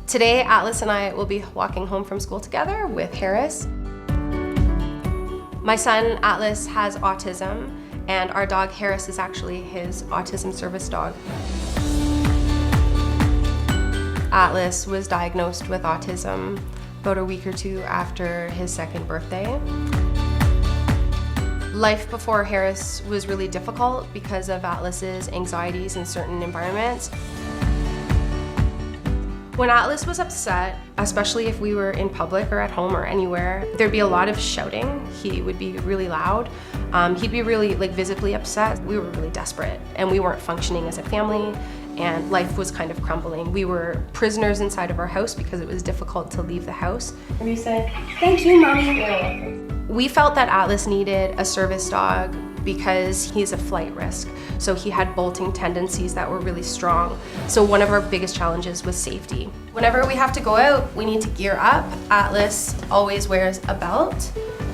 Today, Atlas and I will be walking home from school together with Harris. My son, Atlas, has autism, and our dog, Harris, is actually his autism service dog. Atlas was diagnosed with autism about a week or two after his second birthday. Life before Harris was really difficult because of Atlas's anxieties in certain environments. When Atlas was upset, especially if we were in public or at home or anywhere, there'd be a lot of shouting. He would be really loud. He'd be really visibly upset. We were really desperate and we weren't functioning as a family and life was kind of crumbling. We were prisoners inside of our house because it was difficult to leave the house. And you said, "Thank you, Mommy." We felt that Atlas needed a service dog because he's a flight risk. So he had bolting tendencies that were really strong. So one of our biggest challenges was safety. Whenever we have to go out, we need to gear up. Atlas always wears a belt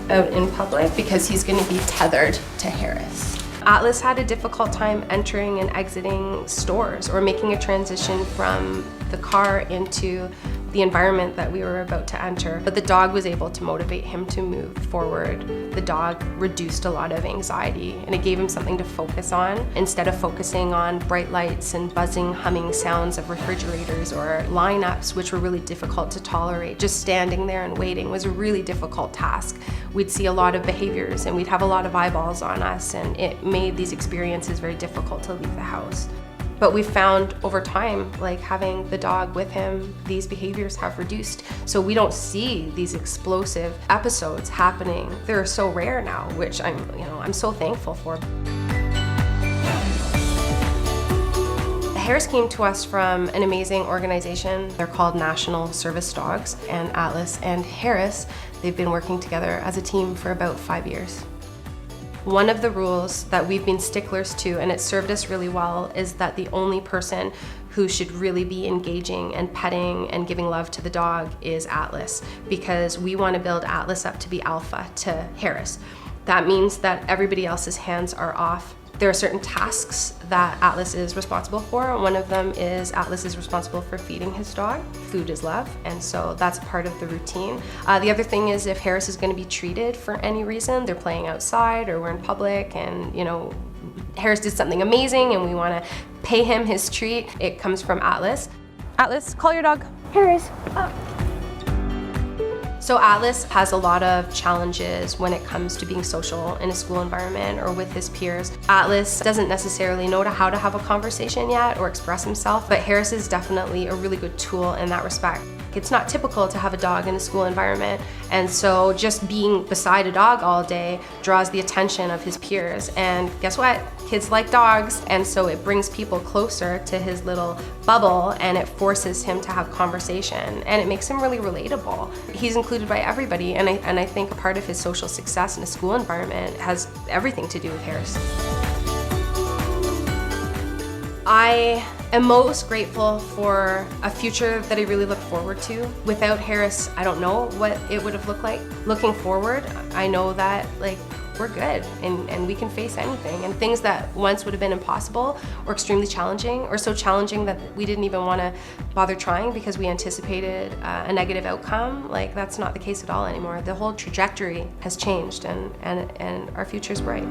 out in public because he's going to be tethered to Harris. Atlas had a difficult time entering and exiting stores or making a transition from the car into the environment that we were about to enter. But the dog was able to motivate him to move forward. The dog reduced a lot of anxiety and it gave him something to focus on instead of focusing on bright lights and buzzing, humming sounds of refrigerators or lineups, which were really difficult to tolerate. Just standing there and waiting was a really difficult task. We'd see a lot of behaviors and we'd have a lot of eyeballs on us, and it made these experiences very difficult to leave the house. But we found over time, like having the dog with him, these behaviors have reduced. So we don't see these explosive episodes happening. They're so rare now, which I'm so thankful for. Harris came to us from an amazing organization. They're called National Service Dogs, and Atlas and Harris, they've been working together as a team for about 5 years. One of the rules that we've been sticklers to, and it served us really well, is that the only person who should really be engaging and petting and giving love to the dog is Atlas, because we want to build Atlas up to be alpha to Harris. That means that everybody else's hands are off. There are certain tasks that Atlas is responsible for. One of them is Atlas is responsible for feeding his dog. Food is love, and so that's part of the routine. The other thing is if Harris is going to be treated for any reason, they're playing outside or we're in public and Harris did something amazing and we want to pay him his treat, it comes from Atlas. Atlas, call your dog. Harris. So Atlas has a lot of challenges when it comes to being social in a school environment or with his peers. Atlas doesn't necessarily know how to have a conversation yet or express himself, but Harris is definitely a really good tool in that respect. It's not typical to have a dog in a school environment, and so just being beside a dog all day draws the attention of his peers. And guess what? Kids like dogs, and so it brings people closer to his little bubble and it forces him to have conversation and it makes him really relatable. He's included by everybody, and I think a part of his social success in a school environment has everything to do with Harris. I am most grateful for a future that I really look forward to. Without Harris, I don't know what it would have looked like. Looking forward, I know that we're good and we can face anything, and things that once would have been impossible or extremely challenging or so challenging that we didn't even want to bother trying because we anticipated a negative outcome, that's not the case at all anymore. The whole trajectory has changed and our future's bright.